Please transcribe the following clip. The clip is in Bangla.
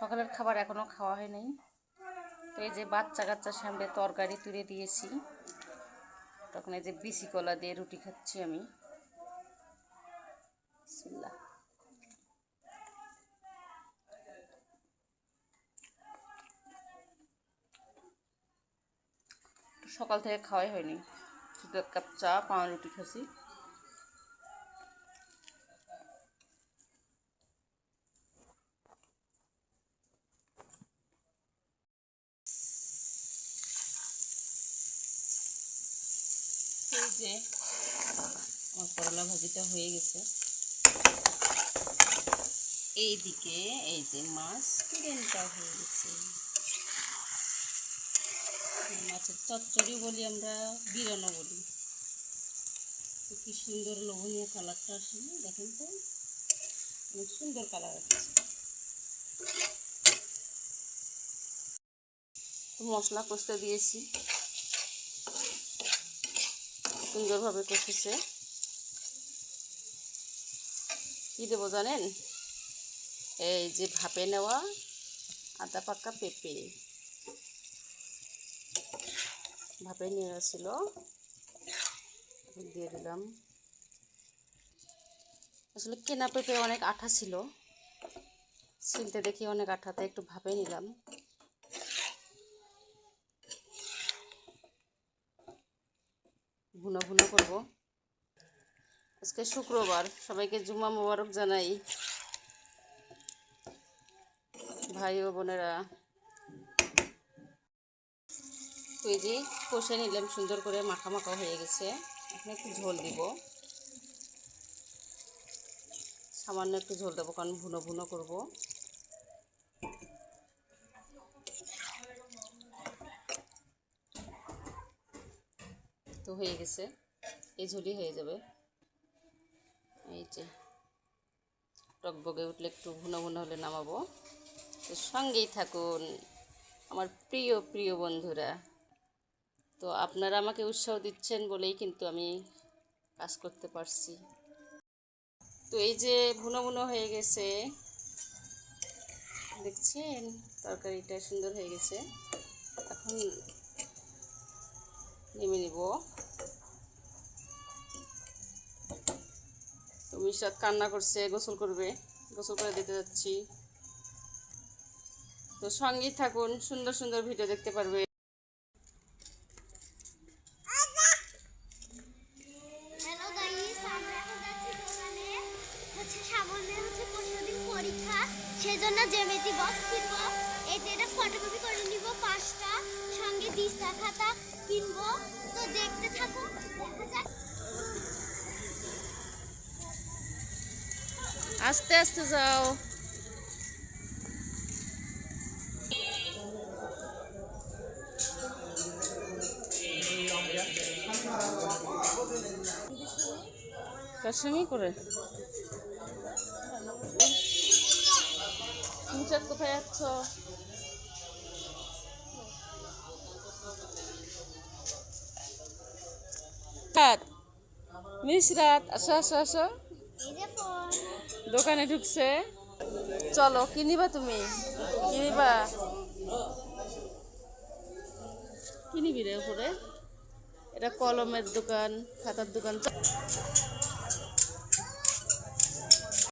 সকালের খাবার এখনো খাওয়া হয় নাই। তো এই যে বাচ্চা কাচ্চার সামনে তরকারি তুলে দিয়েছি, তখন এই যে বিচি কলা দিয়ে রুটি খাচ্ছি আমি। বিসমিল্লাহ। সকাল থেকে খাওয়াই হয়নি, শুধু এক কাপ চা পাউরুটি খাচ্ছি। এই যে আমার করলা ভাজিটা হয়ে গেছে। এইদিকে এই যে মাছ কিরেনটা হয়ে গেছে। মাছের চচ্চড়ি বলি আমরা, বিরানো বলি। কি সুন্দর লোভনীয় কালারটা আসলে, দেখেন তো অনেক সুন্দর কালার আছে। মশলা কষতে দিয়েছি, সুন্দরভাবে কষেছে। কি দেবো জানেন? এই যে ভাপে নেওয়া আদা পাকা পেঁপে ভাপে নেওয়া ছিল, দিয়ে দিলাম। আসলে কেনা পেঁপে অনেক আঠা ছিল, ছিলতে দেখি অনেক আঠাতে একটু ভাপে নিলাম। ভুনা ভুনা করবো। আজকে শুক্রবার, সবাইকে জুমা মোবারক জানাই ভাই ও বোনেরা। তো এই যে কষে নিলাম সুন্দর করে, মাখা মাখা হয়ে গেছে। এখন একটু ঝোল দিব, সামান্য একটু ঝোল দেবো, কারণ ভুনো ভুনো করবো। তো হয়ে গেছে, এই ঝোলই হয়ে যাবে। এই যে টকবগে উঠলে একটু ভুনো ভুনো হলে নামাবো। তো সঙ্গেই থাকুন আমার প্রিয় প্রিয় বন্ধুরা। তো আপনারা আমাকে উৎসাহ দিচ্ছেন বলেই কিন্তু আমি কাজ করতে পারছি। তো এই যে ভুনো ভুনো হয়ে গেছে, দেখছেন তরকারিটা সুন্দর হয়ে গেছে। এখন নেমে নিব। তো মিশরাত কান্না করছে, গোসল করবে, গোসল করে দিতে যাচ্ছি। তো সঙ্গেই থাকুন, সুন্দর সুন্দর ভিডিও দেখতে পারবে। সেজন্য জ্যামিতি বক্স কিনবো, এই যে এটা ফটোকপি করে নিব 5টা, সঙ্গে দিস্তা খাতা কিনবো। তো দেখতে থাকো, দেখা যাক। আস্তে আস্তে যাও। কাশ্মীর করে মিশরাত কোথায় যাচ্ছ? মিশরাত আসো আসো আসো, দোকানে ঢুকছে। চলো, কি নিবা তুমি? কি নিবা? কি নিবি রে উপরে? এটা কলমের দোকান, খাতার দোকান।